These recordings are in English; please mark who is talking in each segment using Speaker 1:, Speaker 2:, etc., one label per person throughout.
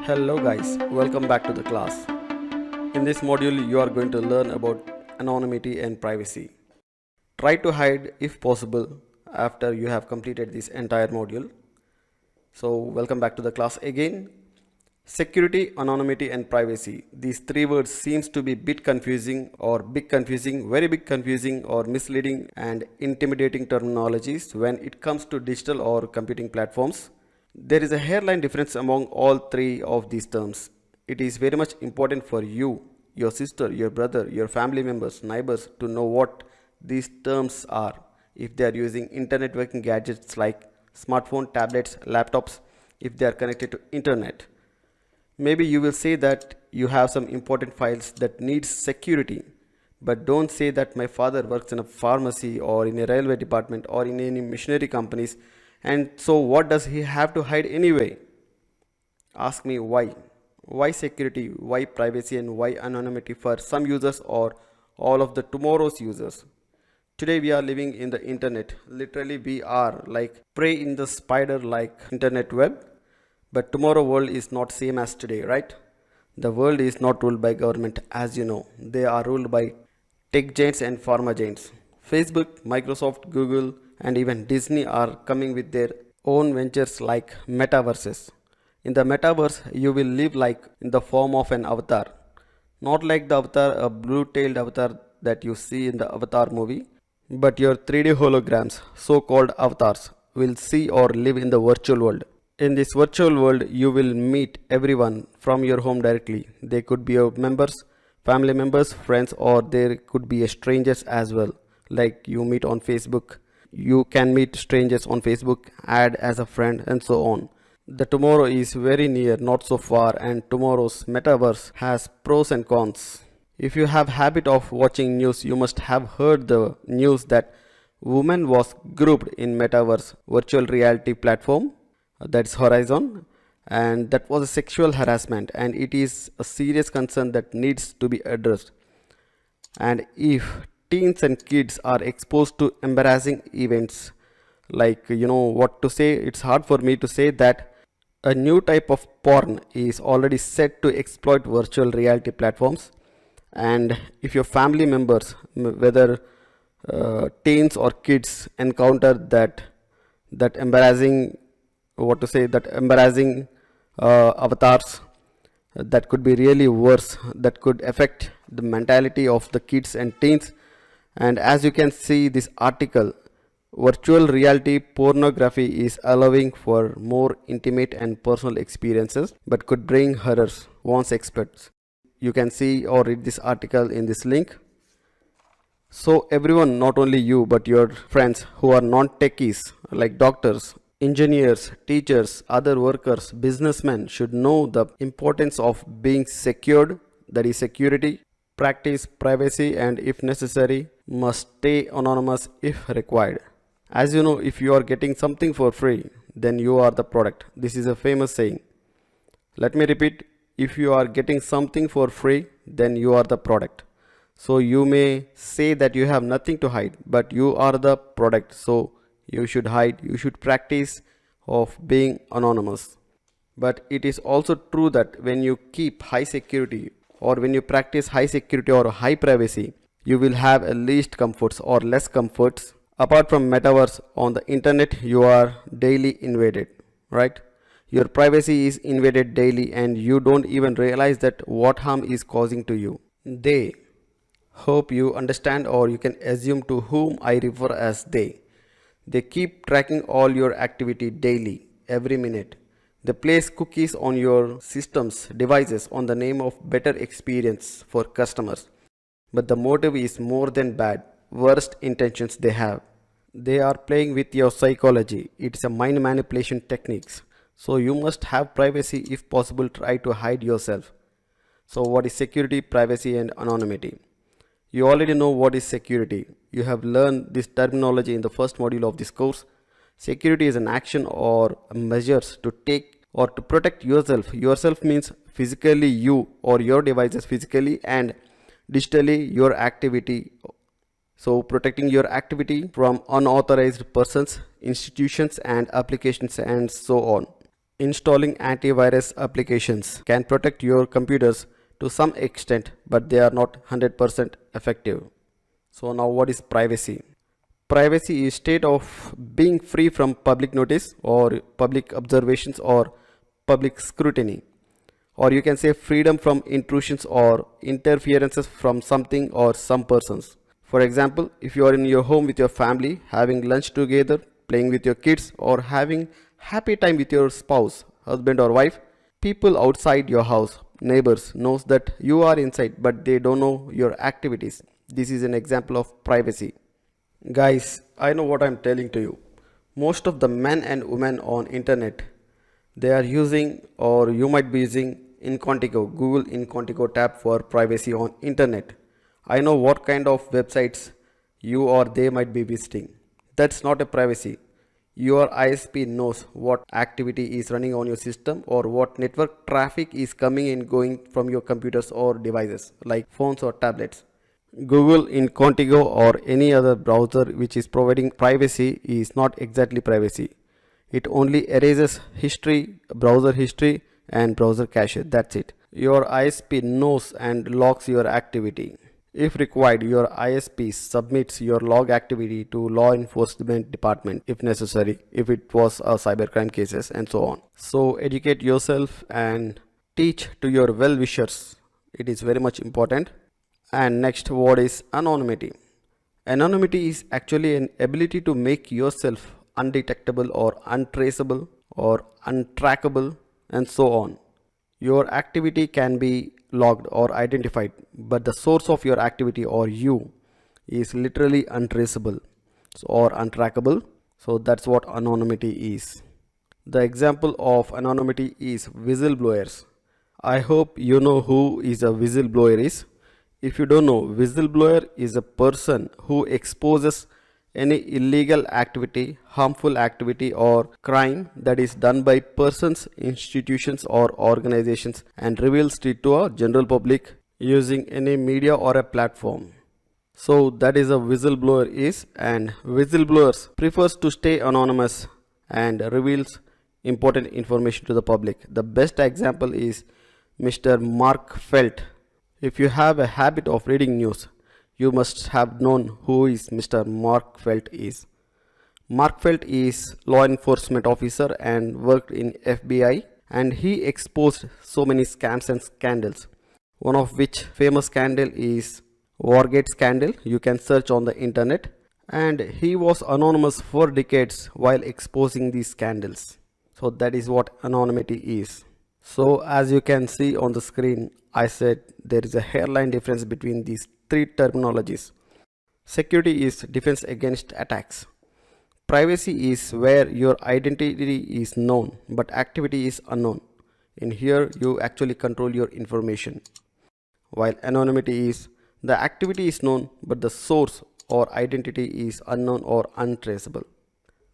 Speaker 1: Hello guys, welcome back to the class. In this module you are going to learn about anonymity and privacy. Try to hide if possible after you have completed this entire module. So welcome back to the class again. Security, anonymity and privacy. These three words seems to be bit confusing or big confusing, very big confusing or misleading and intimidating terminologies when it comes to digital or computing platforms. There is a hairline difference among all three of these terms. It is very much important for you, your sister, your brother, your family members, neighbors to know what these terms are if they are using internet working gadgets like smartphone, tablets, laptops, if they are connected to internet. Maybe you will say that you have some important files that needs security, but don't say that my father works in a pharmacy or in a railway department or in any missionary companies, and so what does he have to hide anyway? Ask me why. Why security, why privacy and why anonymity for some users or all of the tomorrow's users? Today we are living in the internet. Literally we are like prey in the spider like internet web. But tomorrow world is not same as today, right? The world is not ruled by government as you know. They are ruled by tech giants and pharma giants. Facebook, Microsoft, Google and even Disney are coming with their own ventures like metaverses. In the metaverse, you will live like in the form of an avatar. Not like the avatar, a blue-tailed avatar that you see in the Avatar movie, but your 3D holograms, so-called avatars, will see or live in the virtual world. In this virtual world, you will meet everyone from your home directly. They could be your members, family members, friends, or there could be strangers as well. Like you meet on Facebook, you can meet strangers on Facebook, add as a friend, and so on. The tomorrow is very near, not so far, and tomorrow's metaverse has pros and cons. If you have habit of watching news, you must have heard the news that woman was grouped in metaverse virtual reality platform, that's Horizon, and that was a sexual harassment, and it is a serious concern that needs to be addressed. And if teens and kids are exposed to embarrassing events, like what to say, it's hard for me to say that a new type of porn is already set to exploit virtual reality platforms. And if your family members, whether teens or kids, encounter that embarrassing, avatars, that could be really worse, that could affect the mentality of the kids and teens. And as you can see this article, virtual reality pornography is allowing for more intimate and personal experiences but could bring horrors once experts. You can see or read this article in this link. So everyone, not only you but your friends who are non-techies like doctors, engineers, teachers, other workers, businessmen should know the importance of being secured, that is security, practice privacy, and if necessary must stay anonymous if required. As you know, if you are getting something for free, then you are the product. This is a famous saying. Let me repeat, if you are getting something for free, then you are the product. So you may say that you have nothing to hide, but you are the product. So you should hide, you should practice of being anonymous. But it is also true that when you keep high security or when you practice high security or high privacy, you will have at least comforts or less comforts. Apart from metaverse, on the internet you are daily invaded, right? Your privacy is invaded daily and you don't even realize that what harm is causing to you. They, hope you understand, or you can assume to whom I refer as they. They keep tracking all your activity daily, every minute. They place cookies on your systems, devices on the name of better experience for customers. But the motive is more than bad, worst intentions they have. They are playing with your psychology. It's a mind manipulation techniques. So you must have privacy, if possible try to hide yourself. So what is security, privacy and anonymity? You already know what is security. You have learned this terminology in the first module of this course. Security is an action or measures to take or to protect yourself. Yourself means physically you or your devices physically, and digitally your activity. So protecting your activity from unauthorized persons, institutions and applications and so on. Installing antivirus applications can protect your computers to some extent, but they are not 100% effective. So now what is privacy? Privacy is state of being free from public notice or public observations or public scrutiny. Or you can say freedom from intrusions or interferences from something or some persons. For example, if you are in your home with your family, having lunch together, playing with your kids, or having happy time with your spouse, husband or wife, people outside your house, neighbors, knows that you are inside but they don't know your activities. This is an example of privacy. Guys, I know what I'm telling to you. Most of the men and women on internet, they are using or you might be using Incognito, Google Incognito tab for privacy on internet. I know what kind of websites you or they might be visiting. That's not a privacy. Your ISP knows what activity is running on your system or what network traffic is coming and going from your computers or devices like phones or tablets. Google Incognito or any other browser which is providing privacy is not exactly privacy. It only erases history, browser history and browser cache. That's it. Your ISP knows and logs your activity. If required, your ISP submits your log activity to law enforcement department if necessary, if it was a cybercrime cases and so on. So educate yourself and teach to your well-wishers. It is very much important. And next word is anonymity. Anonymity is actually an ability to make yourself undetectable or untraceable or untrackable and so on. Your activity can be logged or identified, but the source of your activity or you is literally untraceable or untrackable. So that's what anonymity is. The example of anonymity is whistleblowers. I hope you know who is a whistleblower is. If you don't know, whistleblower is a person who exposes any illegal activity, harmful activity or crime that is done by persons, institutions or organizations and reveals it to a general public using any media or a platform. So that is a whistleblower is, and whistleblowers prefers to stay anonymous and reveals important information to the public. The best example is Mr. Mark Felt. If you have a habit of reading news, you must have known who is Mr. Mark Felt is. Mark Felt is law enforcement officer and worked in FBI, and he exposed so many scams and scandals. One of which famous scandal is Wargate scandal. You can search on the internet, and he was anonymous for decades while exposing these scandals. So that is what anonymity is. So as you can see on the screen, I said there is a hairline difference between these three terminologies. Security is defense against attacks. Privacy is where your identity is known but activity is unknown. In here you actually control your information. While anonymity is the activity is known but the source or identity is unknown or untraceable.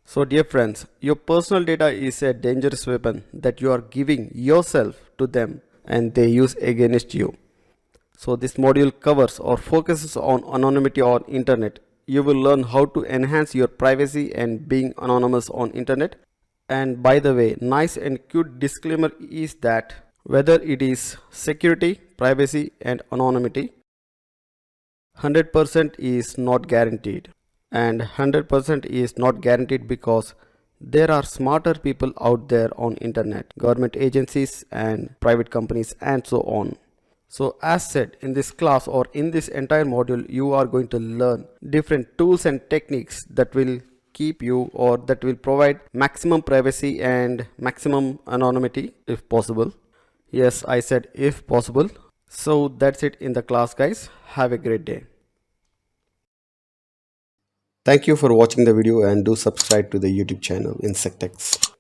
Speaker 1: So dear friends, your personal data is a dangerous weapon that you are giving yourself to them and they use against you. So this module covers or focuses on anonymity on internet. You will learn how to enhance your privacy and being anonymous on internet. And by the way, nice and cute disclaimer is that whether it is security, privacy and anonymity, 100% is not guaranteed. And 100% is not guaranteed because there are smarter people out there on internet, government agencies and private companies and so on. So as said, in this class or in this entire module, you are going to learn different tools and techniques that will keep you or that will provide maximum privacy and maximum anonymity if possible. Yes, I said if possible. So that's it in the class, guys. Have a great day. Thank you for watching the video and do subscribe to the YouTube channel INSECTECHS.